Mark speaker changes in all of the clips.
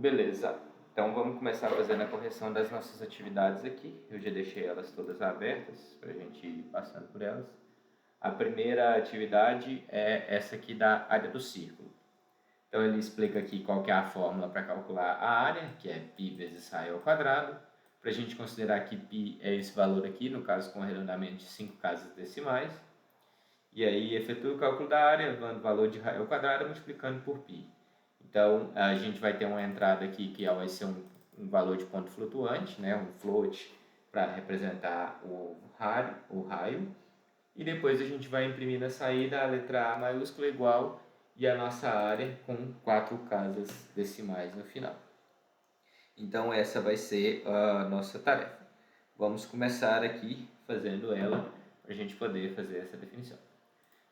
Speaker 1: Beleza, então vamos começar fazendo a correção das nossas atividades aqui. Eu já deixei elas todas abertas para a gente ir passando por elas. A primeira atividade é essa aqui da área do círculo. Então ele explica aqui qual que é a fórmula para calcular a área, que é π vezes raio ao quadrado. Para a gente considerar que π é esse valor aqui, no caso com arredondamento de 5 casas decimais. E aí efetua o cálculo da área, levando o valor de raio ao quadrado multiplicando por π. Então, a gente vai ter uma entrada aqui que vai ser um valor de ponto flutuante, né, um float, para representar o raio. E depois a gente vai imprimir na saída a letra A maiúscula igual e a nossa área com 4 casas decimais no final. Então, essa vai ser a nossa tarefa. Vamos começar aqui fazendo ela para a gente poder fazer essa definição.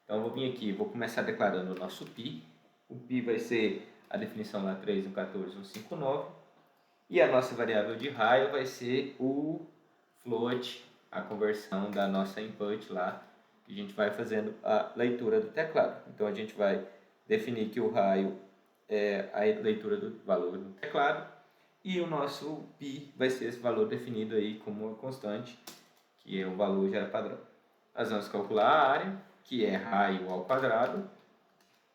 Speaker 1: Então, eu vou vir aqui, vou começar declarando o nosso π. O π vai ser a definição lá 3, 1, 14, 1, 5, 9. E a nossa variável de raio vai ser o float, a conversão da nossa input lá, que a gente vai fazendo a leitura do teclado. Então, a gente vai definir que o raio é a leitura do valor do teclado. E o nosso π vai ser esse valor definido aí como uma constante, que é o valor já padrão. Nós vamos calcular a área, que é raio ao quadrado,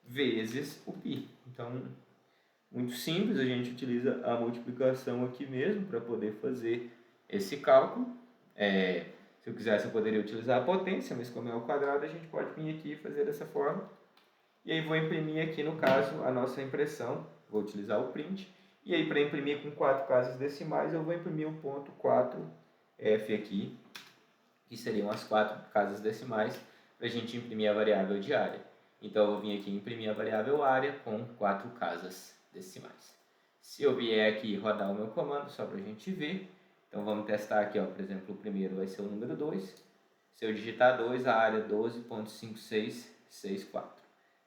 Speaker 1: vezes o π. Então, muito simples, a gente utiliza a multiplicação aqui mesmo para poder fazer esse cálculo. Se eu quisesse, eu poderia utilizar a potência, mas como é ao quadrado, a gente pode vir aqui e fazer dessa forma. E aí vou imprimir aqui, no caso, a nossa impressão. Vou utilizar o print. E aí, para imprimir com 4 casas decimais, eu vou imprimir o ponto 4F aqui, que seriam as 4 casas decimais, para a gente imprimir a variável de área. Então, eu vou vir aqui imprimir a variável área com 4 casas decimais. Se eu vier aqui rodar o meu comando, só para a gente ver. Então, vamos testar aqui, ó, por exemplo, o primeiro vai ser o número 2. Se eu digitar 2, a área é 12.5664.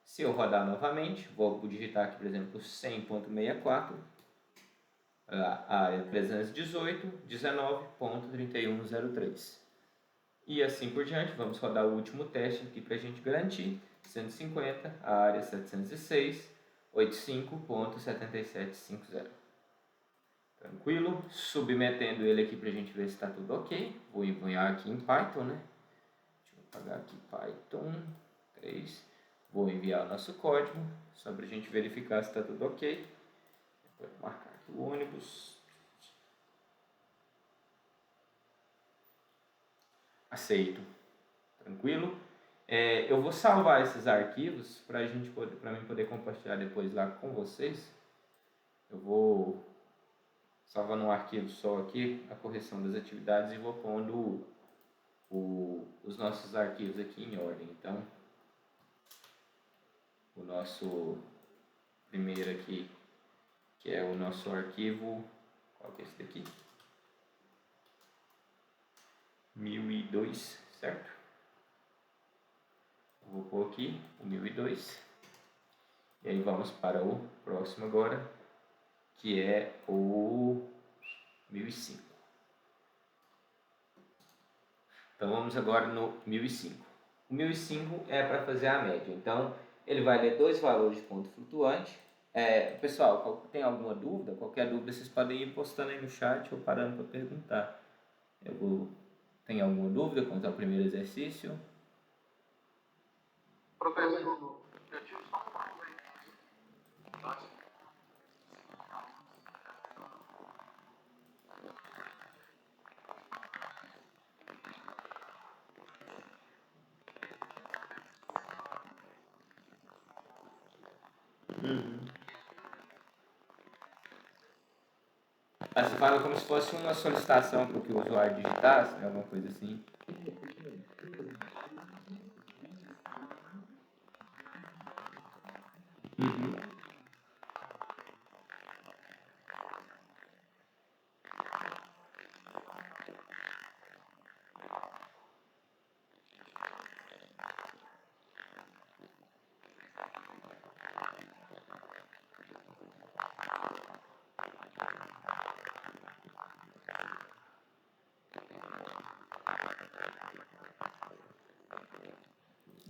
Speaker 1: Se eu rodar novamente, vou digitar aqui, por exemplo, 100.64. A área é 318, 19.3103. E assim por diante, vamos rodar o último teste aqui para a gente garantir. 150, a área 706, 85.7750. Tranquilo? Submetendo ele aqui para a gente ver se está tudo ok. Vou enviar aqui em Python, né? Deixa eu apagar aqui Python 3. Vou enviar o nosso código, só para a gente verificar se está tudo ok. Vou marcar aqui o ônibus. Aceito. Tranquilo? Eu vou salvar esses arquivos para mim poder compartilhar depois lá com vocês. Eu vou salvar num arquivo só aqui a correção das atividades e vou pondo os nossos arquivos aqui em ordem. Então, o nosso primeiro aqui, que é o nosso arquivo, qual que é esse daqui? 1002, certo? Vou pôr aqui o 1002. E aí vamos para o próximo agora, que é o 1005. Então vamos agora no 1005. O 1005 é para fazer a média. Então ele vai ler dois valores de ponto flutuante. Pessoal, tem alguma dúvida? Qualquer dúvida vocês podem ir postando aí no chat ou parando para perguntar. Tem alguma dúvida quanto ao primeiro exercício?
Speaker 2: Professor, eu tive só uma dúvida.
Speaker 1: Você fala como se fosse uma solicitação para que o usuário digitasse, né? Alguma coisa assim.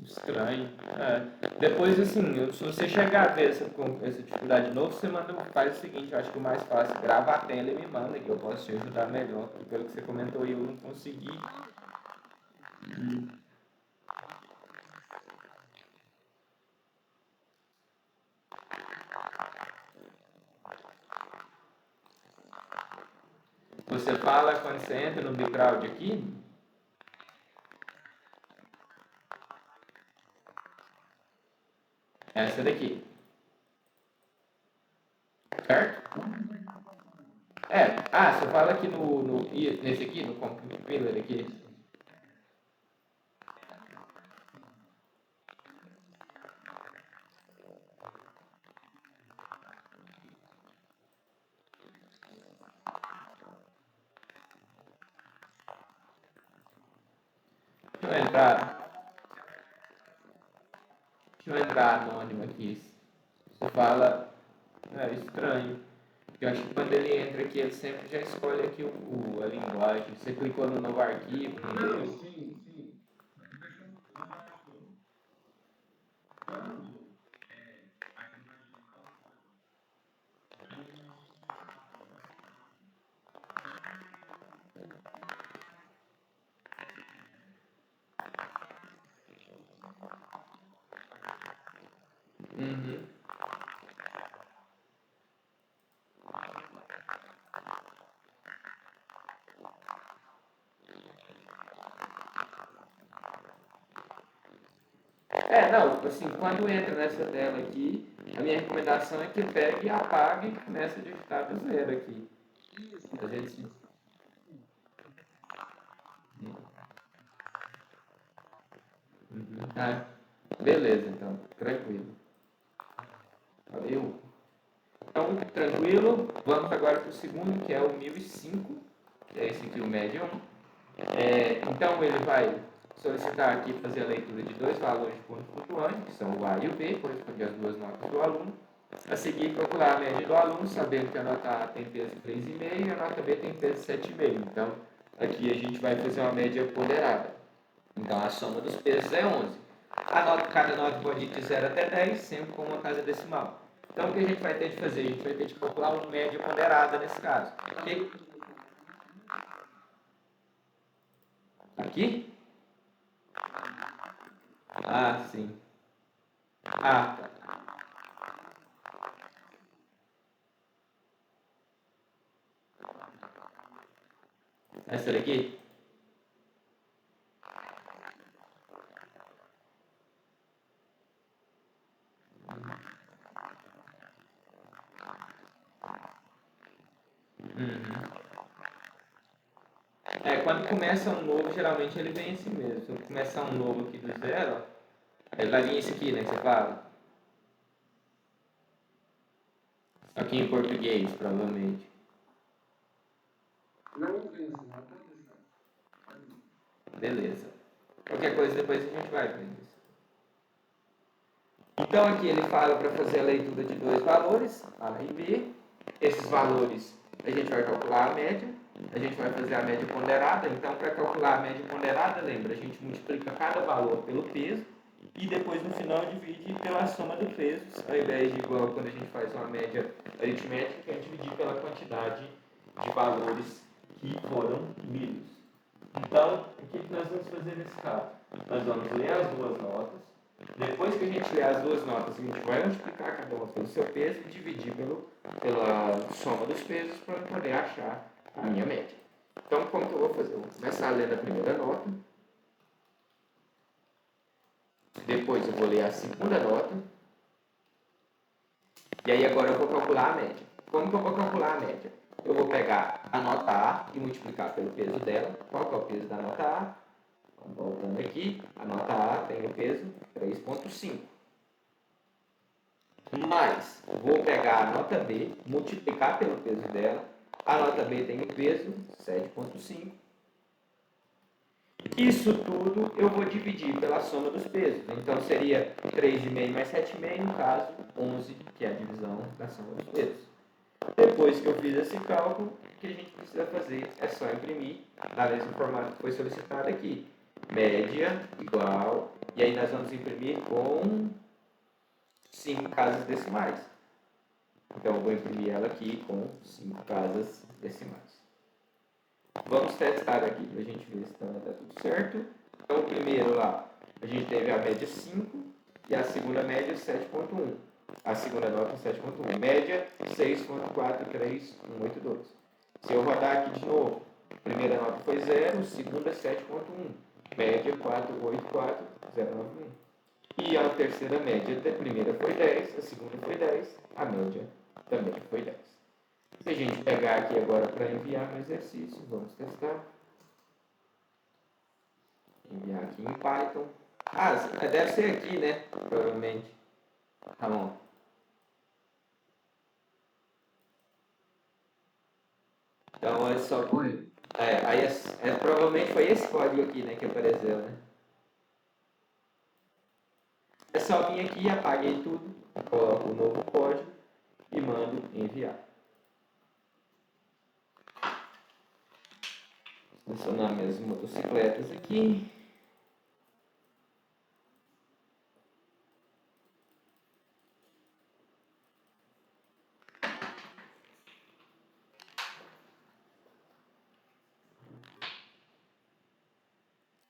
Speaker 1: Estranho. Depois, assim, se você chegar a ver essa dificuldade de novo, você faz o seguinte, eu acho que o mais fácil, grava a tela e me manda, que eu posso te ajudar melhor. Porque pelo que você comentou aí, eu não consegui. Você fala quando você entra no background aqui, essa daqui, certo? Você fala aqui nesse aqui, no compiler aqui. Deixa eu entrar anônimo aqui. Você fala, é estranho. Eu acho que quando ele entra aqui, ele sempre já escolhe aqui a linguagem. Você clicou no novo arquivo.
Speaker 2: Não, sim.
Speaker 1: Uhum. Não, assim, quando entra nessa tela aqui, a minha recomendação é que pegue e apague e comece a digitar do zero aqui. A gente... Beleza, então, tranquilo. Valeu. Então, tranquilo, vamos agora para o segundo, que é o 1005, que é esse aqui, o Medium. Então, ele vai solicitar aqui fazer a leitura de dois valores de ponto flutuante, que são o A e o B, correspondem às duas notas do aluno. A seguir, procurar a média do aluno, sabendo que a nota A tem peso 3,5 e a nota B tem peso 7,5. Então, aqui a gente vai fazer uma média ponderada. Então, a soma dos pesos é 11. Cada nota pode ir de 0 até 10, sempre com uma casa decimal. Então, o que a gente vai ter de fazer? A gente vai ter de calcular uma média ponderada nesse caso. Aqui? Sim. Tá. Essa daqui? Quando começa um novo, geralmente ele vem assim mesmo. Se eu começar um novo aqui do zero, ele vai vir esse aqui, né, que você fala. Aqui em português, provavelmente.
Speaker 2: Não vence, não pode deixar.
Speaker 1: Beleza. Qualquer coisa depois a gente vai aprender isso. Então aqui ele fala para fazer a leitura de dois valores, A e B. Esses valores a gente vai calcular a média. A gente vai fazer a média ponderada. Então, para calcular a média ponderada, lembra, a gente multiplica cada valor pelo peso e depois no final divide pela soma dos pesos, ao invés de igual quando a gente faz uma média aritmética, que é dividir pela quantidade de valores que foram lidos. Então, o que nós vamos fazer nesse caso? Nós vamos ler as duas notas. Depois que a gente ler as duas notas, a gente vai multiplicar cada uma pelo seu peso e dividir pela soma dos pesos para poder achar a minha média. Então, como que eu vou fazer? Eu vou começar lendo a primeira nota. Depois eu vou ler a segunda nota. E aí agora eu vou calcular a média. Como que eu vou calcular a média? Eu vou pegar a nota A e multiplicar pelo peso dela. Qual que é o peso da nota A? Então, voltando aqui, a nota A tem o peso 3,5. Mas vou pegar a nota B, multiplicar pelo peso dela. A nota B tem o peso 7,5. Isso tudo eu vou dividir pela soma dos pesos. Então seria 3,5 mais 7,5, no caso 11, que é a divisão da soma dos pesos. Depois que eu fiz esse cálculo, o que a gente precisa fazer é só imprimir na mesma formato que foi solicitado aqui. Média igual, e aí nós vamos imprimir com 5 casas decimais. Então, eu vou imprimir ela aqui com 5 casas decimais. Vamos testar aqui para a gente ver se está tudo certo. Então, o primeiro lá, a gente teve a média 5 e a segunda média 7.1. A segunda nota 7.1. Média 6.43182. Se eu rodar aqui de novo, a primeira nota foi 0, segunda 7.1. Média 484.091. E a terceira média da primeira foi 10, a segunda foi 10, a média também foi 10. Se a gente pegar aqui agora para enviar no exercício, vamos testar. Enviar aqui em Python. Ah, deve ser aqui, né? Provavelmente. Tá bom. Então é só. Provavelmente foi esse código aqui, né, que apareceu, né? É só vir aqui, apaguei tudo, coloco o novo código e mando enviar. Selecionar minhas motocicletas aqui.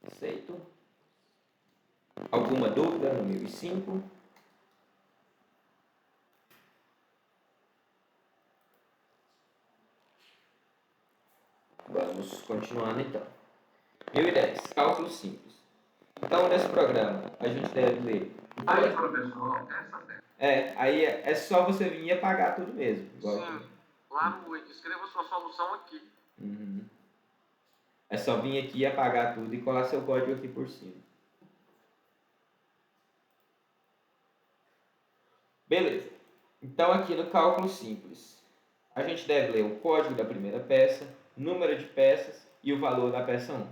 Speaker 1: Aceito. Alguma dúvida no 1005? Vamos continuando então. 1010, cálculo simples. Então, nesse programa, a gente deve ler.
Speaker 2: Aí, professor, essa técnica.
Speaker 1: Aí é só você vir e apagar tudo mesmo.
Speaker 2: Sim, lá no escreva sua solução aqui.
Speaker 1: Uhum. É só vir aqui, apagar tudo e colar seu código aqui por cima. Beleza. Então, aqui no cálculo simples, a gente deve ler o código da primeira peça, número de peças e o valor da peça 1.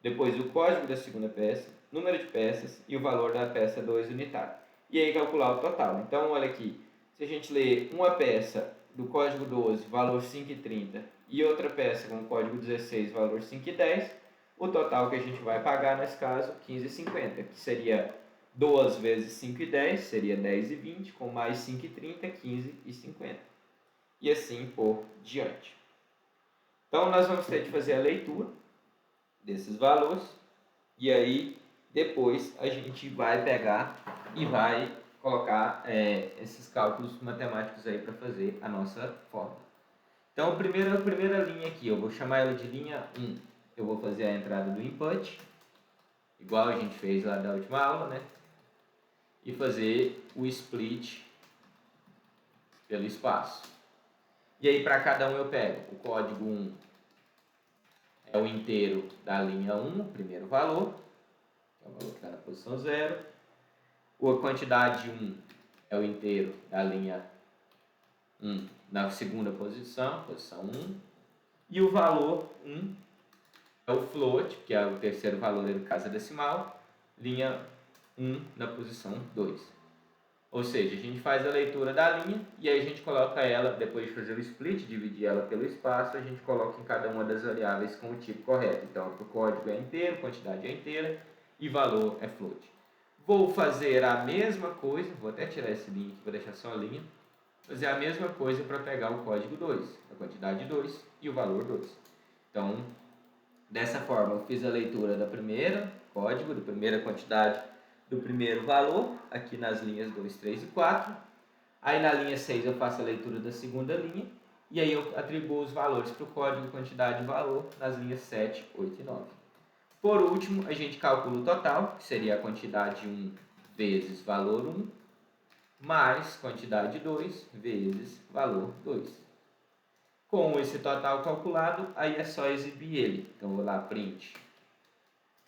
Speaker 1: Depois, o código da segunda peça, número de peças e o valor da peça 2 unitário. E aí, calcular o total. Então, olha aqui. Se a gente ler uma peça do código 12, valor 5,30, e outra peça com o código 16, valor 5,10, o total que a gente vai pagar, nesse caso, 15,50, que seria 2 vezes 5,10, seria 10,20, com mais 5,30, 15,50. E assim por diante. Então, nós vamos ter de fazer a leitura desses valores, e aí, depois, a gente vai pegar e vai colocar esses cálculos matemáticos aí para fazer a nossa fórmula. Então, a primeira linha aqui, eu vou chamar ela de linha 1. Eu vou fazer a entrada do input, igual a gente fez lá da última aula, né? E fazer o split pelo espaço. E aí, para cada um, eu pego o código 1, é o inteiro da linha 1, o primeiro valor, que é o valor que está na posição 0. A quantidade 1 é o inteiro da linha 1 na segunda posição, posição 1. E o valor 1 é o float, que é o terceiro valor em casa decimal, linha 1 na posição 2. Ou seja, a gente faz a leitura da linha e aí a gente coloca ela, depois de fazer o split, dividir ela pelo espaço, a gente coloca em cada uma das variáveis com o tipo correto. Então, o código é inteiro, quantidade é inteira e valor é float. Vou fazer a mesma coisa, vou até tirar esse link aqui, vou deixar só a linha. Fazer a mesma coisa para pegar o código 2, a quantidade 2 e o valor 2. Então, dessa forma, eu fiz a leitura da primeira código, da primeira quantidade, do primeiro valor, aqui nas linhas 2, 3 e 4. Aí na linha 6 eu faço a leitura da segunda linha, e aí eu atribuo os valores para o código, quantidade e valor nas linhas 7, 8 e 9. Por último, a gente calcula o total, que seria a quantidade 1 vezes valor 1, mais quantidade 2 vezes valor 2. Com esse total calculado, aí é só exibir ele. Então, vou lá, print.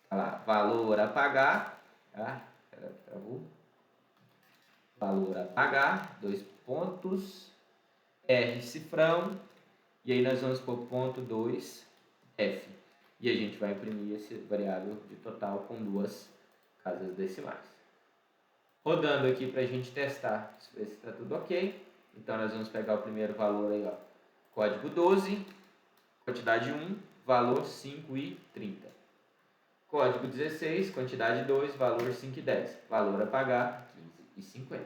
Speaker 1: Tá lá, valor a pagar. Tá? Valor a pagar, 2 pontos, R cifrão, e aí nós vamos por ponto 2, F. E a gente vai imprimir esse variável de total com 2 casas decimais. Rodando aqui para a gente testar, ver se está tudo ok. Então, nós vamos pegar o primeiro valor aí, ó. Código 12, quantidade 1, valor 5,30. Código 16, quantidade 2, valor 5,10. Valor a pagar, 15,50.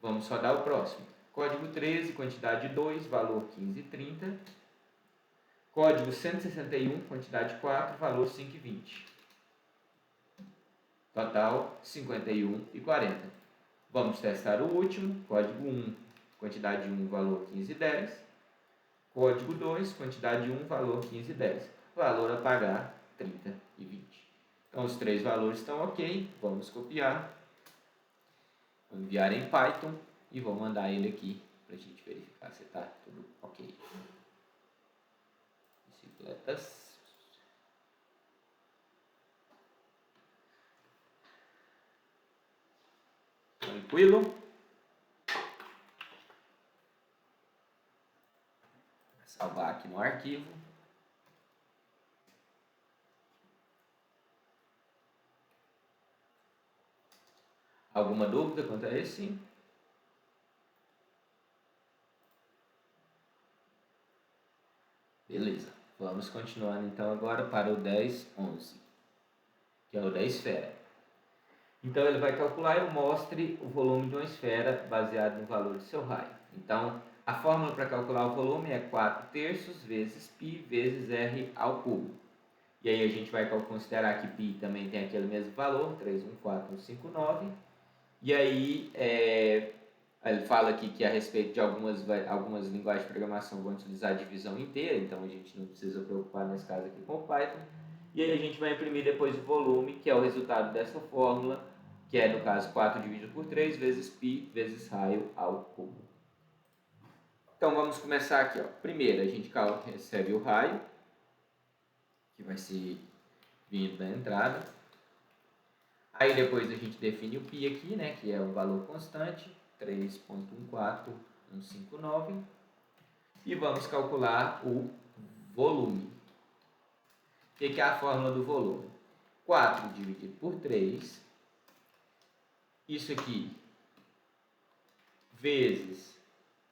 Speaker 1: Vamos rodar o próximo. Código 13, quantidade 2, valor 15,30. Código 161, quantidade 4, valor 5,20. Total 51,40. Vamos testar o último. Código 1, quantidade 1, valor 15,10. Código 2, quantidade 1, valor 15,10. Valor a pagar 30,20. Então os três valores estão ok. Vamos copiar. Vou enviar em Python e vou mandar ele aqui para a gente verificar se está tudo ok. Bicicletas. Tranquilo? Vou salvar aqui no arquivo. Alguma dúvida quanto a esse? Beleza. Vamos continuando então agora para o 10,11, que é o da esfera. Então ele vai calcular e mostre o volume de uma esfera baseado no valor de seu raio. Então a fórmula para calcular o volume é 4/3 vezes π vezes r ao cubo. E aí a gente vai considerar que π também tem aquele mesmo valor, 314,159. E aí ele fala aqui que a respeito de algumas linguagens de programação vão utilizar a divisão inteira, então a gente não precisa preocupar nesse caso aqui com o Python. E aí a gente vai imprimir depois o volume, que é o resultado dessa fórmula, que é no caso 4 dividido por 3 vezes π vezes raio ao cubo. Então vamos começar aqui. Primeiro a gente recebe o raio, que vai ser vindo da entrada. Aí depois a gente define o π aqui, né, que é o valor constante, 3.14159. E vamos calcular o volume. O que é a fórmula do volume? 4 dividido por 3. Isso aqui vezes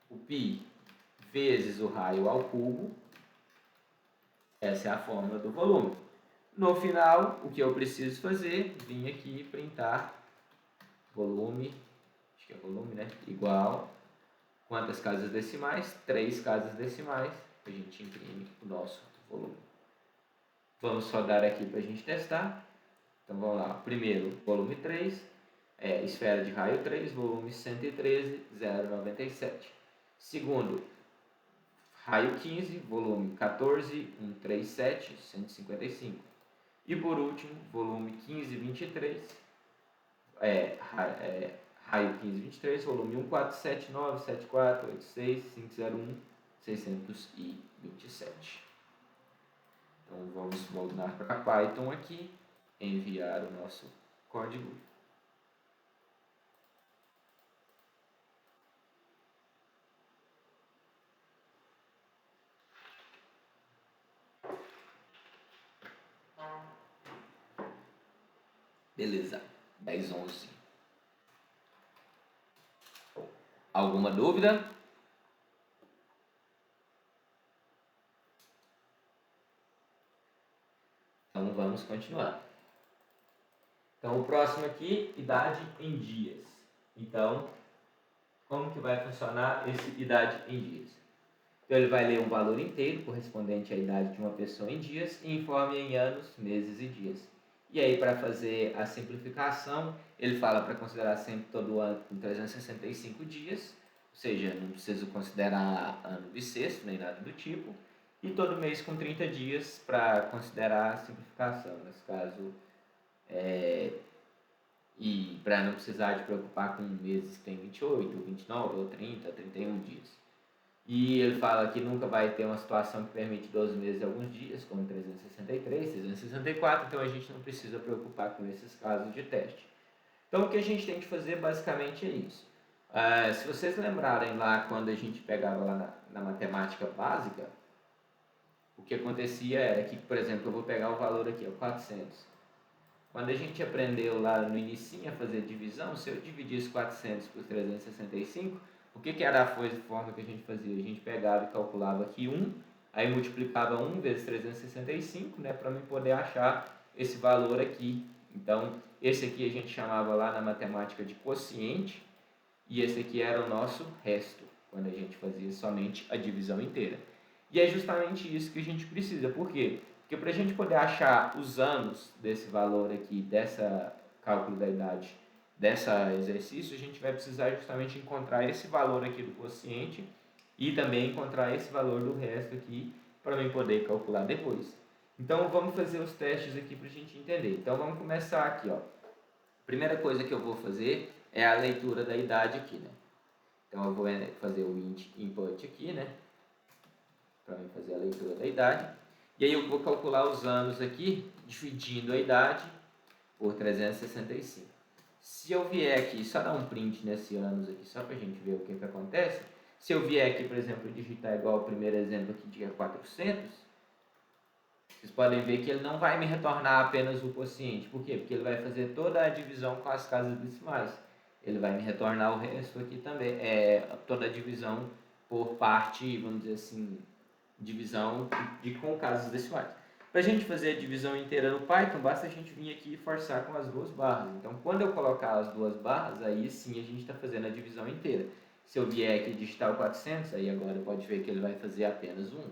Speaker 1: o π vezes o raio ao cubo. Essa é a fórmula do volume. No final, o que eu preciso fazer? Vim aqui e printar volume, acho que é volume, né? Igual, quantas casas decimais? 3 casas decimais. A gente imprime o nosso volume. Vamos rodar aqui para a gente testar. Então vamos lá. Primeiro, volume 3, esfera de raio 3, volume 113,097. Segundo, raio 15, volume 14,137, 155. E por último, volume 1523, raio 1523, volume 14797486501,627. Então vamos voltar para Python aqui, enviar o nosso código. Beleza, 10,11. Alguma dúvida? Então vamos continuar. Então o próximo aqui, idade em dias. Então, como que vai funcionar esse idade em dias? Então ele vai ler um valor inteiro correspondente à idade de uma pessoa em dias e informa em anos, meses e dias. E aí, para fazer a simplificação, ele fala para considerar sempre todo ano com 365 dias, ou seja, não preciso considerar ano bissexto, nem nada do tipo, e todo mês com 30 dias para considerar a simplificação, nesse caso, e para não precisar de preocupar com meses que tem 28, 29, ou 30, 31 dias. E ele fala que nunca vai ter uma situação que permite 12 meses e alguns dias, como 363, 364, então a gente não precisa preocupar com esses casos de teste. Então o que a gente tem que fazer basicamente é isso. Se vocês lembrarem lá quando a gente pegava lá na matemática básica, o que acontecia era que, por exemplo, eu vou pegar o valor aqui, 400. Quando a gente aprendeu lá no inicinho a fazer divisão, se eu dividisse 400 por 365, o que era a forma que a gente fazia? A gente pegava e calculava aqui 1, aí multiplicava 1 vezes 365, né, para eu poder achar esse valor aqui. Então, esse aqui a gente chamava lá na matemática de quociente, e esse aqui era o nosso resto, quando a gente fazia somente a divisão inteira. E é justamente isso que a gente precisa. Por quê? Porque para a gente poder achar os anos desse valor aqui, dessa cálculo da idade, dessa exercício, a gente vai precisar justamente encontrar esse valor aqui do quociente e também encontrar esse valor do resto aqui para mim poder calcular depois. Então vamos fazer os testes aqui para a gente entender. Então vamos começar aqui, ó. Primeira coisa que eu vou fazer é a leitura da idade aqui, né? Então eu vou fazer o input aqui, né? Para mim fazer a leitura da idade. E aí eu vou calcular os anos aqui, dividindo a idade por 365. Se eu vier aqui, só dar um print nesse anos aqui, só para a gente ver o que acontece. Se eu vier aqui, por exemplo, digitar igual ao primeiro exemplo aqui, de 400, vocês podem ver que ele não vai me retornar apenas o quociente. Por quê? Porque ele vai fazer toda a divisão com as casas decimais. Ele vai me retornar o resto aqui também. Toda a divisão por parte, vamos dizer assim, divisão com casas decimais. Para a gente fazer a divisão inteira no Python, basta a gente vir aqui e forçar com as duas barras. Então, quando eu colocar as duas barras, aí sim a gente está fazendo a divisão inteira. Se eu vier aqui digitar o 400, aí agora pode ver que ele vai fazer apenas 1.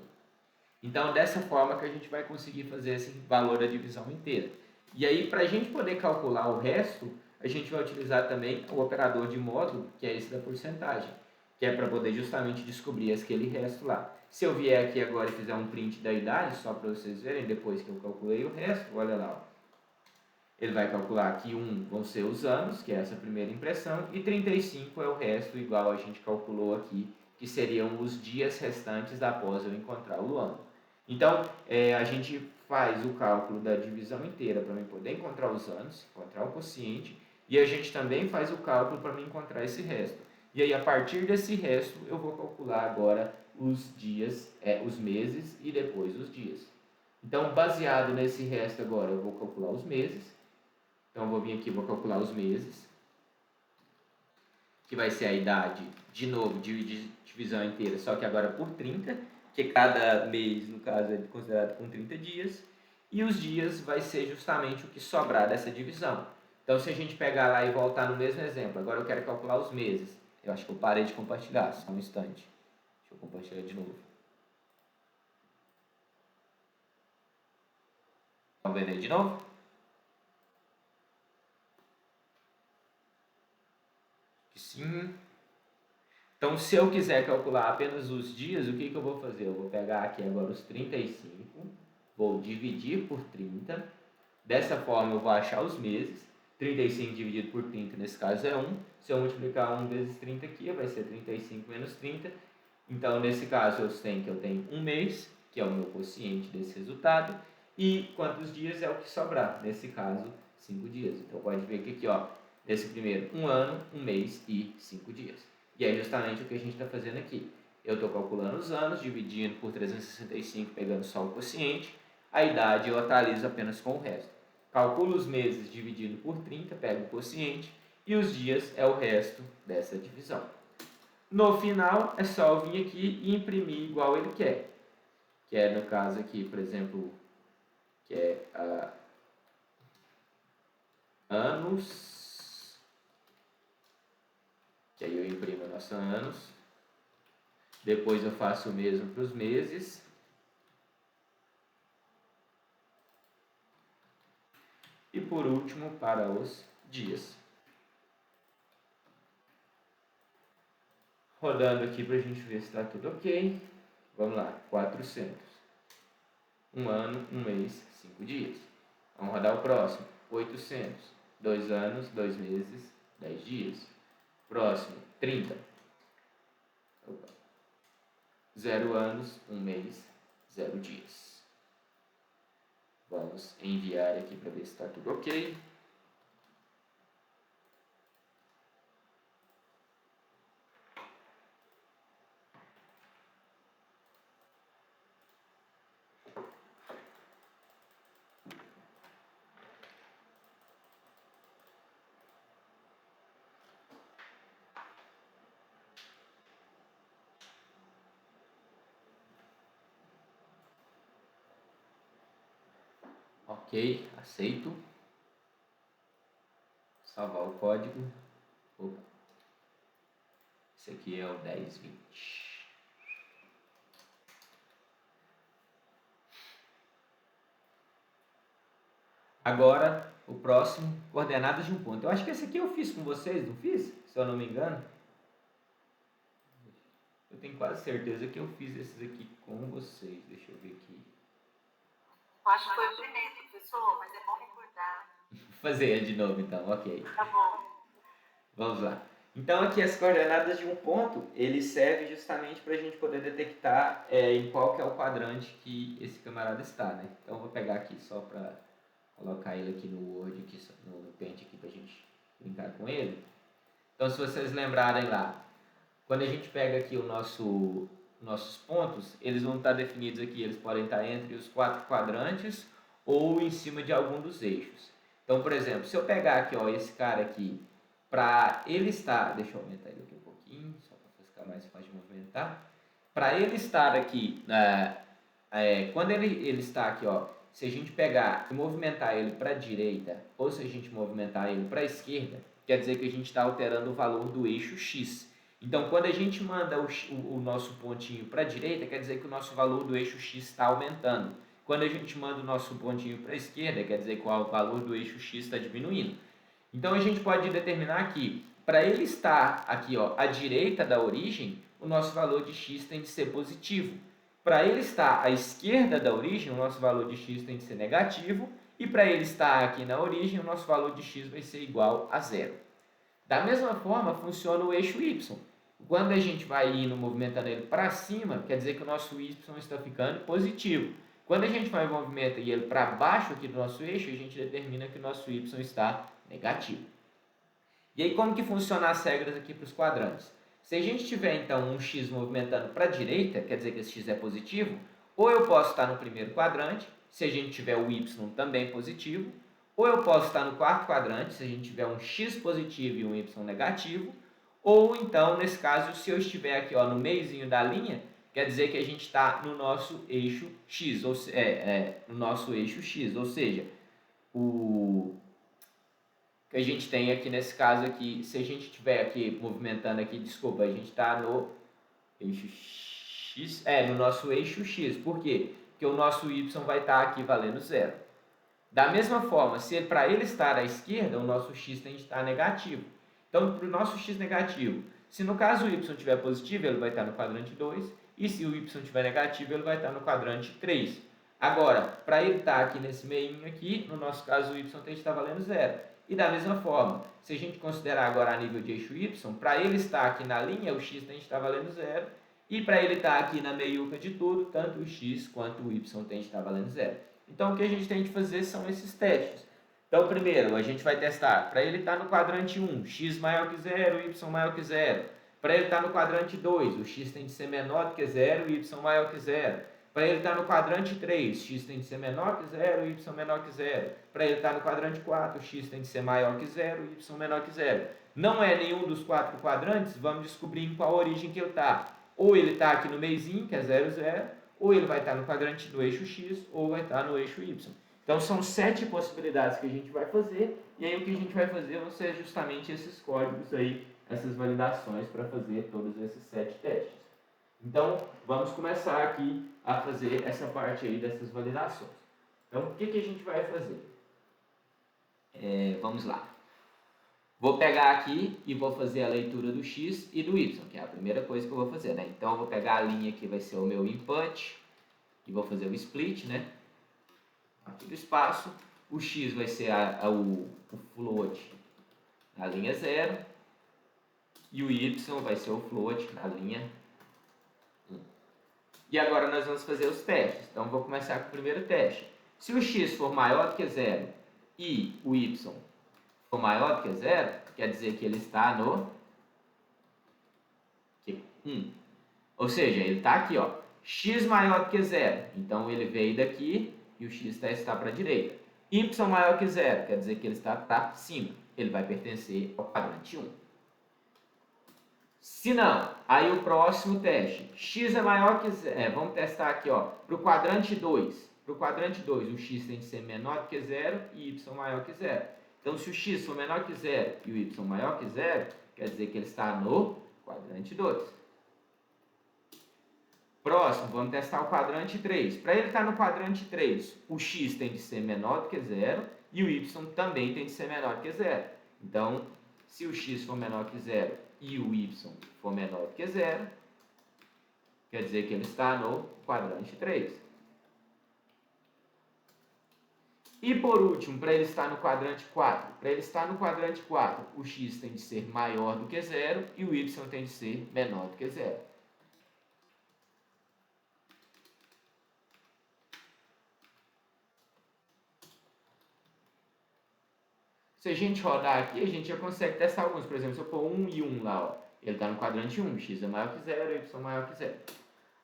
Speaker 1: Então, dessa forma que a gente vai conseguir fazer esse valor da divisão inteira. E aí, para a gente poder calcular o resto, a gente vai utilizar também o operador de módulo, que é esse da porcentagem, que é para poder justamente descobrir aquele resto lá. Se eu vier aqui agora e fizer um print da idade, só para vocês verem, depois que eu calculei o resto, olha lá, ó. Ele vai calcular que 1 vão ser os anos, que é essa primeira impressão, e 35 é o resto, igual a gente calculou aqui, que seriam os dias restantes após eu encontrar o ano. Então, a gente faz o cálculo da divisão inteira para mim poder encontrar os anos, encontrar o quociente, e a gente também faz o cálculo para mim encontrar esse resto. E aí, a partir desse resto, eu vou calcular agora os dias, os meses e depois os dias. Então, baseado nesse resto agora, eu vou calcular os meses. Então, eu vou vir aqui e vou calcular os meses, que vai ser a idade, de novo, divisão inteira, só que agora por 30, que cada mês, no caso, é considerado com 30 dias, e os dias vai ser justamente o que sobrar dessa divisão. Então, se a gente pegar lá e voltar no mesmo exemplo, agora eu quero calcular os meses. Eu acho que eu parei de compartilhar, só um instante. Deixa eu compartilhar de novo. Estão vendo aí de novo? Sim. Então, se eu quiser calcular apenas os dias, o que eu vou fazer? Eu vou pegar aqui agora os 35, vou dividir por 30. Dessa forma, eu vou achar os meses. 35 dividido por 30, nesse caso, é 1. Se eu multiplicar 1 vezes 30 aqui, vai ser 35 menos 30. Então, nesse caso, eu tenho um mês, que é o meu quociente desse resultado. E quantos dias é o que sobrar? Nesse caso, 5 dias. Então, pode ver que aqui, ó, nesse primeiro, 1 ano, 1 mês e 5 dias. E é justamente o que a gente está fazendo aqui. Eu estou calculando os anos, dividindo por 365, pegando só o quociente. A idade eu atualizo apenas com o resto. Calculo os meses dividindo por 30, pego o quociente. E os dias é o resto dessa divisão. No final, é só eu vir aqui e imprimir igual ele quer. Que é, no caso aqui, por exemplo, que é anos. Que aí eu imprimo a nossa anos. Depois eu faço o mesmo para os meses. E por último, para os dias. Rodando aqui para a gente ver se está tudo ok. Vamos lá, 400. 1 ano, 1 mês, 5 dias. Vamos rodar o próximo, 800. 2 anos, 2 meses, 10 dias. Próximo, 30. 0 anos, 1 mês, 0 dias. Vamos enviar aqui para ver se está tudo ok. Ok, aceito. Salvar o código. Opa. Esse aqui é o 10, 20. Agora, o próximo, coordenadas de um ponto. Eu acho que esse aqui eu fiz com vocês, não fiz? Se eu não me engano. Eu tenho quase certeza que eu fiz esses aqui com vocês. Deixa eu ver aqui.
Speaker 3: Eu acho que foi o primeiro, professor, mas é bom recordar.
Speaker 1: Vou fazer de novo então, ok.
Speaker 3: Tá bom.
Speaker 1: Vamos lá. Então aqui as coordenadas de um ponto, ele serve justamente para a gente poder detectar em qual que é o quadrante que esse camarada está, né? Então eu vou pegar aqui só para colocar ele aqui no Word, aqui, no Paint aqui para a gente brincar com ele. Então se vocês lembrarem lá, quando a gente pega aqui nossos pontos, eles vão estar definidos aqui, eles podem estar entre os 4 quadrantes ou em cima de algum dos eixos. Então, por exemplo, se eu pegar aqui, ó, esse cara aqui, para ele estar, deixa eu aumentar ele aqui um pouquinho, só para ficar mais fácil de movimentar. Para ele estar aqui, quando ele está aqui, ó, se a gente pegar e movimentar ele para a direita, ou se a gente movimentar ele para a esquerda, quer dizer que a gente está alterando o valor do eixo X. Então, quando a gente manda o nosso pontinho para a direita, quer dizer que o nosso valor do eixo X está aumentando. Quando a gente manda o nosso pontinho para a esquerda, quer dizer que o valor do eixo X está diminuindo. Então, a gente pode determinar que, para ele estar aqui, ó, à direita da origem, o nosso valor de x tem de ser positivo. Para ele estar à esquerda da origem, o nosso valor de x tem de ser negativo. E para ele estar aqui na origem, o nosso valor de x vai ser igual a zero. Da mesma forma, funciona o eixo y. Quando a gente vai indo movimentando ele para cima, quer dizer que o nosso y está ficando positivo. Quando a gente vai movimentar ele para baixo aqui do nosso eixo, a gente determina que o nosso y está negativo. E aí como que funcionam as regras aqui para os quadrantes? Se a gente tiver então um x movimentando para a direita, quer dizer que esse x é positivo, ou eu posso estar no primeiro quadrante, se a gente tiver o y também positivo, ou eu posso estar no quarto quadrante, se a gente tiver um x positivo e um y negativo, ou então, nesse caso, se eu estiver aqui, ó, no meiozinho da linha, quer dizer que a gente está no nosso eixo x, no nosso eixo x, ou seja, o que a gente tem aqui nesse caso aqui, se a gente estiver aqui movimentando aqui, desculpa, a gente está no eixo x, no nosso eixo x. Por quê? Porque o nosso y vai estar aqui valendo zero. Da mesma forma, se para ele estar à esquerda, o nosso x tem de estar negativo. Então, para o nosso x negativo, se no caso o y estiver positivo, ele vai estar no quadrante 2, e se o y estiver negativo, ele vai estar no quadrante 3. Agora, para ele estar aqui nesse meinho aqui, no nosso caso o y tem de estar valendo zero. E da mesma forma, se a gente considerar agora a nível de eixo y, para ele estar aqui na linha, o x tem de estar valendo zero. E para ele estar aqui na meiuca de tudo, tanto o x quanto o y tem de estar valendo zero. Então, o que a gente tem de fazer são esses testes. Então, primeiro, a gente vai testar. Para ele estar no quadrante 1, x maior que 0, y maior que 0. Para ele estar no quadrante 2, o x tem de ser menor do que 0 e y maior que 0. Para ele estar no quadrante 3, x tem de ser menor que 0 e y menor que 0. Para ele estar no quadrante 4, x tem de ser maior que 0 e y menor que 0. Não é nenhum dos 4 quadrantes, vamos descobrir em qual origem que ele está. Ou ele está aqui no meizinho, que é 0, 0, ou ele vai estar no quadrante do eixo x, ou vai estar no eixo y. Então, são 7 possibilidades que a gente vai fazer, e aí o que a gente vai fazer vão ser justamente esses códigos aí, essas validações para fazer todos esses 7 testes. Então, vamos começar aqui a fazer essa parte aí dessas validações. Então, o que a gente vai fazer? Vamos lá. Vou pegar aqui e vou fazer a leitura do x e do y, que é a primeira coisa que eu vou fazer, né? Então, eu vou pegar a linha que vai ser o meu input, e vou fazer o split, né? Aqui do espaço, o x vai ser o float na linha 0, e o y vai ser o float na linha 1. E agora nós vamos fazer os testes. Então, vou começar com o primeiro teste. Se o x for maior do que 0 e o y for maior do que 0, quer dizer que ele está no 1. Ou seja, ele está aqui, ó, x maior do que 0. Então, ele veio daqui e o x está para a direita. Y maior que 0, quer dizer que ele está para cima. Ele vai pertencer ao quadrante 1. Se não, aí o próximo teste. X é maior que 0. Vamos testar aqui, ó, para o quadrante 2. Para o quadrante 2, o x tem de ser menor do que 0 e y maior que 0. Então, se o x for menor que 0 e o y maior que 0, quer dizer que ele está no quadrante 2. Próximo, vamos testar o quadrante 3. Para ele estar no quadrante 3, o x tem de ser menor do que 0 e o y também tem de ser menor que 0. Então, se o x for menor que 0 e o y for menor que 0, quer dizer que ele está no quadrante 3. E por último, para ele estar no quadrante 4, para ele estar no quadrante 4, o x tem de ser maior do que 0 e o y tem de ser menor do que 0. Se a gente rodar aqui, a gente já consegue testar alguns. Por exemplo, se eu pôr 1 e 1 lá, ó, ele está no quadrante 1, x é maior que 0, y é maior que 0.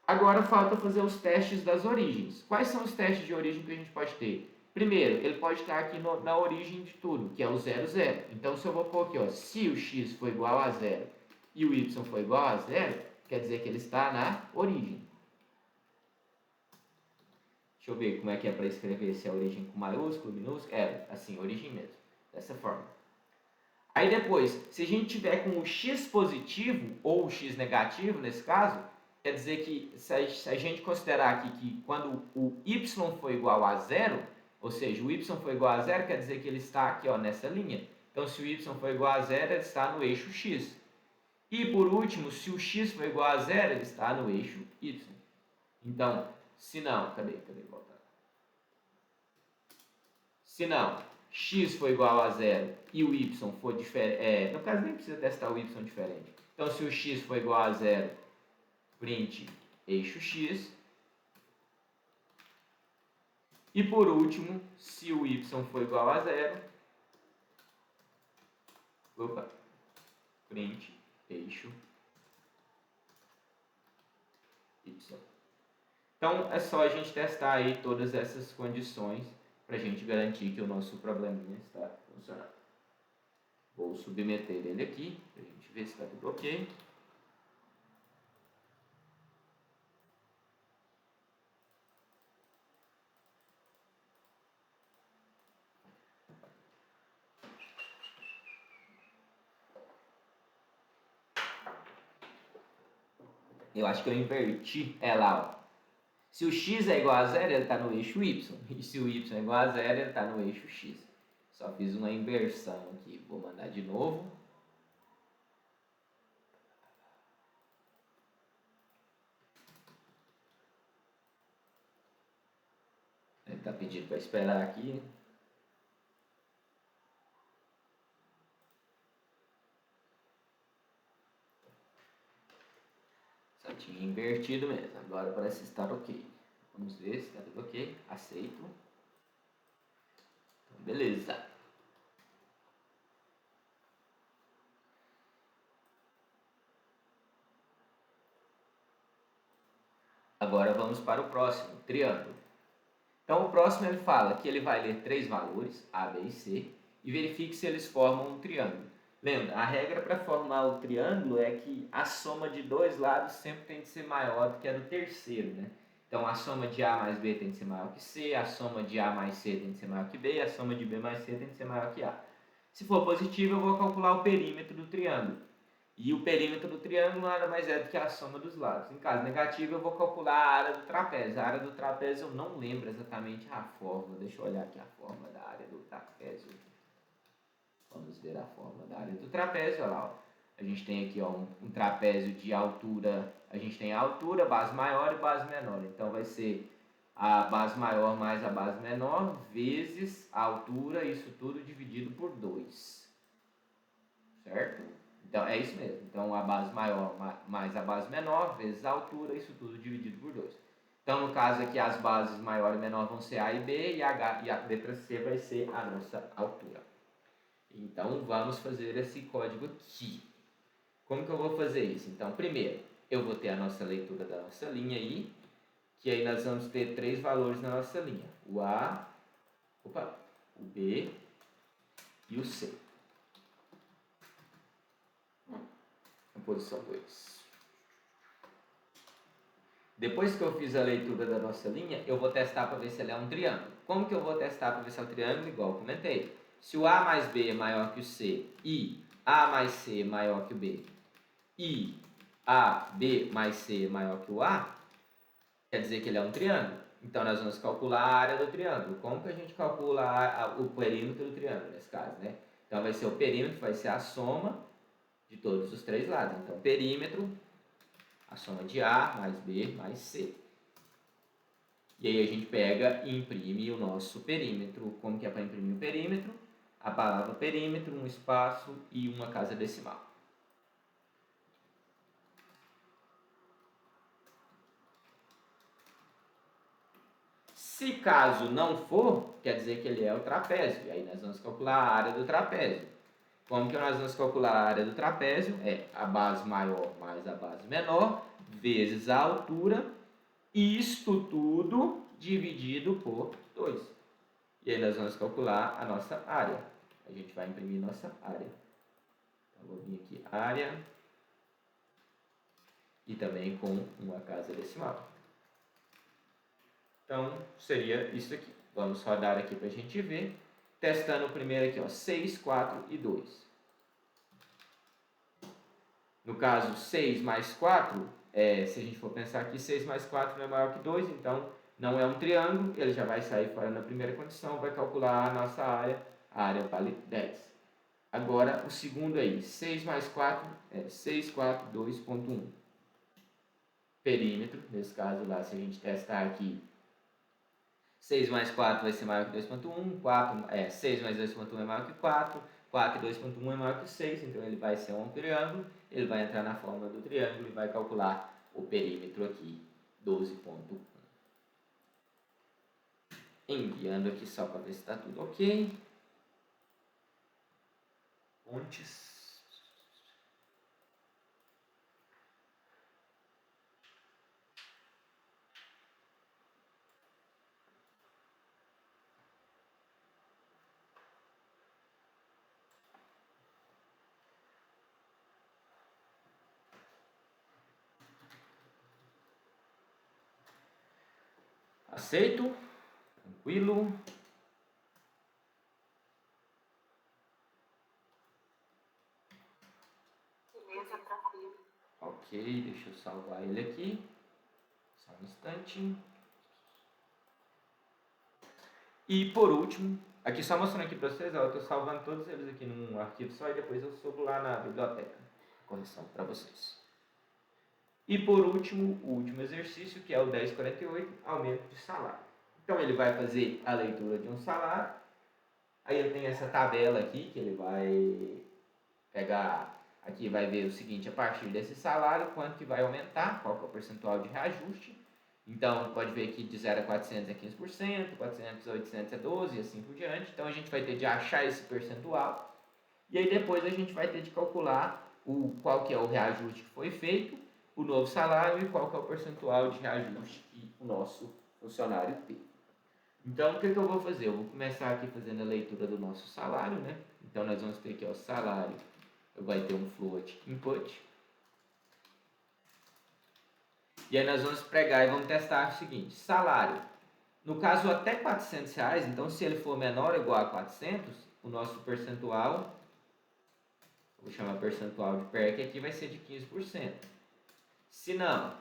Speaker 1: Agora falta fazer os testes das origens. Quais são os testes de origem que a gente pode ter? Primeiro, ele pode estar aqui na origem de tudo, que é o 0, 0. Então, se eu vou pôr aqui, ó, se o x for igual a 0 e o y for igual a 0, quer dizer que ele está na origem. Deixa eu ver como é que é para escrever, se é origem com maiúsculo, minúsculo. É, assim, origem mesmo. Dessa forma. Aí depois, se a gente tiver com o x positivo, ou o x negativo nesse caso, quer dizer que se a gente considerar aqui que quando o y for igual a 0, ou seja, o y for igual a 0, quer dizer que ele está aqui, ó, nessa linha. Então, se o y for igual a 0, ele está no eixo x. E por último, se o x for igual a 0, ele está no eixo y. Então, se não, cadê voltar? Se não, x for igual a 0 e o y for diferente, no caso nem precisa testar o y diferente. Então, se o x for igual a 0, print eixo x. E por último, se o y for igual a 0, print eixo y. Então, é só a gente testar aí todas essas condições para a gente garantir que o nosso probleminha está funcionando. Vou submeter ele aqui, para a gente ver se está tudo ok. Eu acho que eu inverti ela, ó. Se o x é igual a 0, ele está no eixo y. E se o y é igual a 0, ele está no eixo x. Só fiz uma inversão aqui. Vou mandar de novo. Ele está pedindo para esperar aqui. Só tinha invertido mesmo. Agora parece estar ok. Vamos ver se está tudo ok. Aceito. Então, beleza. Agora vamos para o próximo, triângulo. Então o próximo ele fala que ele vai ler 3 valores, A, B e C, e verifique se eles formam um triângulo. Lembra, a regra para formar o triângulo é que a soma de dois lados sempre tem de ser maior do que a do terceiro, né? Então a soma de A mais B tem de ser maior que C, a soma de A mais C tem de ser maior que B, a soma de B mais C tem de ser maior que A. Se for positivo, eu vou calcular o perímetro do triângulo. E o perímetro do triângulo nada mais é do que a soma dos lados. Em caso negativo, eu vou calcular a área do trapézio. A área do trapézio eu não lembro exatamente a fórmula. Deixa eu olhar aqui a fórmula da área do trapézio. Vamos ver a fórmula da área do trapézio. Olha lá, ó. A gente tem aqui, ó, um trapézio de altura. A gente tem a altura, base maior e base menor. Então, vai ser a base maior mais a base menor vezes a altura, isso tudo dividido por 2. Certo? Então, é isso mesmo. Então, a base maior mais a base menor vezes a altura, isso tudo dividido por 2. Então, no caso aqui, as bases maior e menor vão ser A e B, e a letra C vai ser a nossa altura. Então, vamos fazer esse código aqui. Como que eu vou fazer isso? Então, primeiro, eu vou ter a nossa leitura da nossa linha aí, que aí nós vamos ter 3 valores na nossa linha. O A, o B e o C. Na posição 2. Depois que eu fiz a leitura da nossa linha, eu vou testar para ver se ela é um triângulo. Como que eu vou testar para ver se é um triângulo? Igual eu comentei. Se o A mais B é maior que o C e A mais C é maior que o B, e A, B mais C é maior que o A, quer dizer que ele é um triângulo. Então, nós vamos calcular a área do triângulo. Como que a gente calcula o perímetro do triângulo, nesse caso, né? Então, vai ser o perímetro, vai ser a soma de todos os três lados. Então, perímetro, a soma de A mais B mais C. E aí a gente pega e imprime o nosso perímetro. Como que é para imprimir o perímetro? A palavra perímetro, um espaço e uma casa decimal. Se caso não for, quer dizer que ele é o trapézio. E aí nós vamos calcular a área do trapézio. Como que nós vamos calcular a área do trapézio? É a base maior mais a base menor, vezes a altura, isto tudo dividido por 2. E aí nós vamos calcular a nossa área. A gente vai imprimir nossa área. Então, vou vir aqui, área, e também com uma casa decimal. Então, seria isso aqui. Vamos rodar aqui para a gente ver. Testando primeiro aqui, ó, 6, 4 e 2. No caso, 6 mais 4, se a gente for pensar aqui, 6 mais 4 não é maior que 2, então não é um triângulo, ele já vai sair fora na primeira condição, vai calcular a nossa área, a área vale 10. Agora, o segundo aí, 6 mais 4 é 6, 4, 2,1. Perímetro, nesse caso lá, se a gente testar aqui, 6 mais 4 vai ser maior que 2,1, 6 mais 2,1 é maior que 4, 4 e 2,1 é maior que 6, então ele vai ser um triângulo, ele vai entrar na fórmula do triângulo e vai calcular o perímetro aqui, 12,1. Enviando aqui só para ver se está tudo ok. Pontes. Aceito. Tranquilo.
Speaker 3: Beleza, tranquilo.
Speaker 1: Ok, deixa eu salvar ele aqui. Só um instante. E por último, aqui só mostrando aqui para vocês, ó, eu estou salvando todos eles aqui num arquivo só e depois eu subo lá na biblioteca. Correção para vocês. E por último, o último exercício, que é o 1048, aumento de salário. Então ele vai fazer a leitura de um salário. Aí ele tem essa tabela aqui que ele vai pegar, aqui vai ver o seguinte, a partir desse salário, quanto que vai aumentar, qual que é o percentual de reajuste. Então, pode ver que de 0 a 400 é 15%, 400 a 800 é 12% e assim por diante. Então, a gente vai ter de achar esse percentual. E aí, depois, a gente vai ter de calcular qual que é o reajuste que foi feito, o novo salário e qual que é o percentual de reajuste que o nosso funcionário teve. Então, o que eu vou fazer? Eu vou começar aqui fazendo a leitura do nosso salário, né? Então, nós vamos ter aqui o salário, vai ter um float input. E aí nós vamos pregar e vamos testar o seguinte, salário. No caso, até R$400, então se ele for menor ou igual a 400, o nosso percentual, vou chamar percentual de PERC aqui, vai ser de 15%. Se não,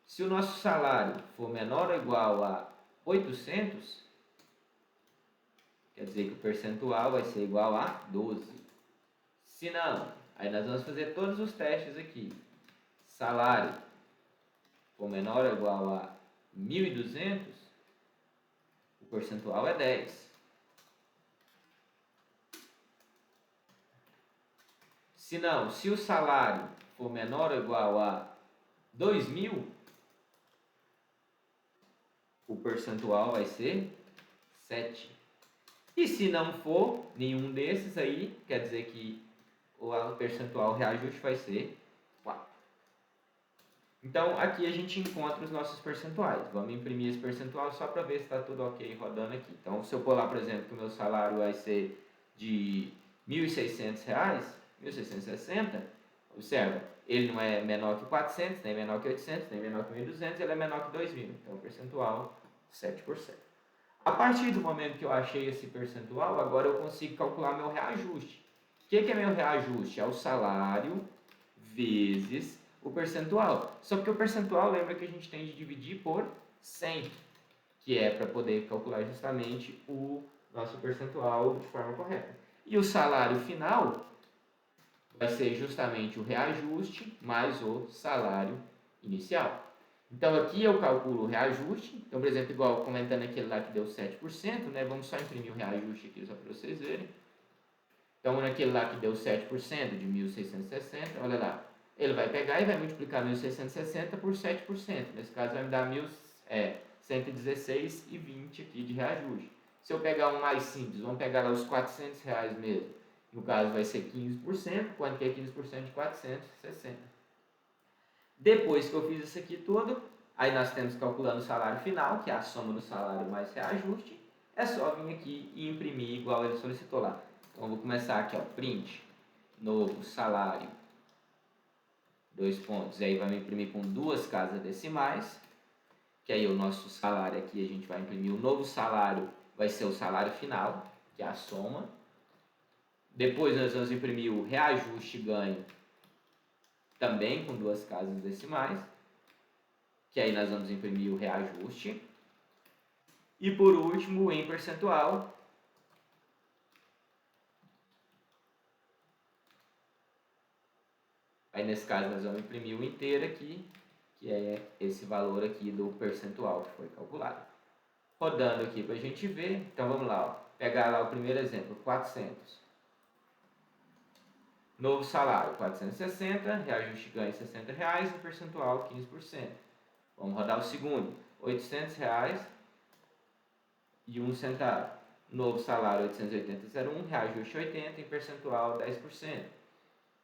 Speaker 1: se o nosso salário for menor ou igual a 800, quer dizer que o percentual vai ser igual a 12. Se não, aí nós vamos fazer todos os testes aqui. Salário for menor ou igual a 1.200, o percentual é 10. Se não, se o salário for menor ou igual a 2.000, o percentual vai ser 7. E se não for nenhum desses aí, quer dizer que o percentual reajuste vai ser 4. Então, aqui a gente encontra os nossos percentuais. Vamos imprimir esse percentual só para ver se está tudo ok rodando aqui. Então, se eu pôr lá, por exemplo, que o meu salário vai ser de R$1.600, 1.660, observa, ele não é menor que 400, nem menor que 800, nem menor que 1.200, ele é menor que 2.000. Então, o percentual, 7%. A partir do momento que eu achei esse percentual, agora eu consigo calcular meu reajuste. O que é meu reajuste? É o salário vezes o percentual. Só que o percentual, lembra que a gente tem de dividir por 100, que é para poder calcular justamente o nosso percentual de forma correta. E o salário final vai ser justamente o reajuste mais o salário inicial. Então aqui eu calculo o reajuste. Então, por exemplo, igual comentando aquele lá que deu 7%, né? Vamos só imprimir o reajuste aqui só para vocês verem. Então, naquele lá que deu 7% de 1.660, olha lá. Ele vai pegar e vai multiplicar 1.660 por 7%. Nesse caso vai me dar 116,20 aqui de reajuste. Se eu pegar um mais simples, vamos pegar lá os R$400 mesmo. No caso vai ser 15%. Quanto que é 15% de 460? Depois que eu fiz isso aqui tudo, aí nós temos calculando o salário final, que é a soma do salário mais reajuste. É só vir aqui e imprimir igual ele solicitou lá. Então eu vou começar aqui, ó, print, novo salário, 2 pontos. Aí vai me imprimir com 2 casas decimais, que aí o nosso salário aqui a gente vai imprimir o novo salário, vai ser o salário final, que é a soma. Depois nós vamos imprimir o reajuste ganho, também com 2 casas decimais, que aí nós vamos imprimir o reajuste. E por último, em percentual, aí nesse caso nós vamos imprimir o inteiro aqui, que é esse valor aqui do percentual que foi calculado. Rodando aqui para a gente ver, então vamos lá, ó, pegar lá o primeiro exemplo, 400. Novo salário, 460, reajuste ganho R$60 e percentual 15%. Vamos rodar o segundo, R$800 e 1 centavo. Novo salário 880,01, reajuste 80 e percentual 10%.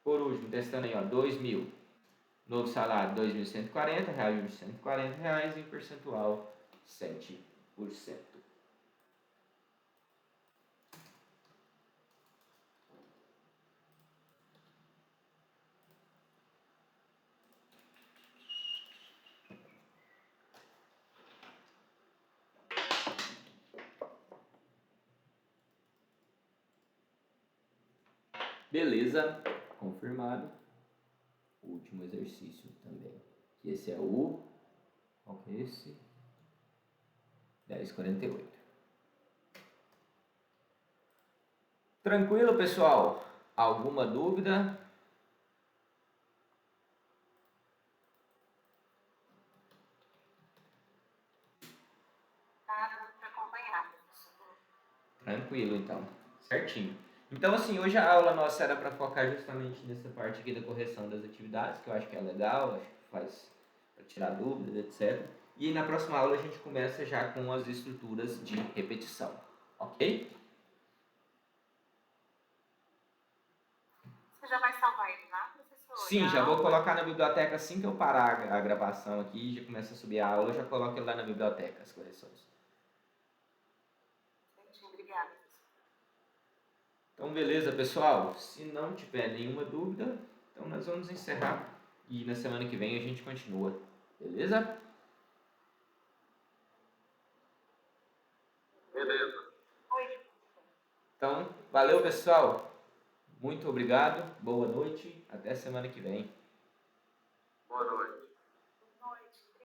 Speaker 1: Por último, testando aí, ó, 2.000. Novo salário 2.140, reajuste R$140 e percentual 7%. Beleza, confirmado. O último exercício também. Que esse é o... Qual que é esse? 10,48. Tranquilo, pessoal? Alguma dúvida?
Speaker 3: Tá para acompanhar, professor.
Speaker 1: Tranquilo, então. Certinho. Então, assim, hoje a aula nossa era para focar justamente nessa parte aqui da correção das atividades, que eu acho que é legal, acho que faz para tirar dúvidas, etc. E na próxima aula a gente começa já com as estruturas de repetição, ok?
Speaker 3: Você já vai salvar ele lá, professor?
Speaker 1: Sim, já vou colocar na biblioteca assim que eu parar a gravação aqui, já começa a subir a aula, eu já coloco ele lá na biblioteca, as correções.
Speaker 3: Entendi, obrigada, professor.
Speaker 1: Então, beleza, pessoal? Se não tiver nenhuma dúvida, então nós vamos encerrar e na semana que vem a gente continua, beleza?
Speaker 2: Beleza.
Speaker 3: Oi.
Speaker 1: Então, valeu, pessoal. Muito obrigado, boa noite, até semana que vem.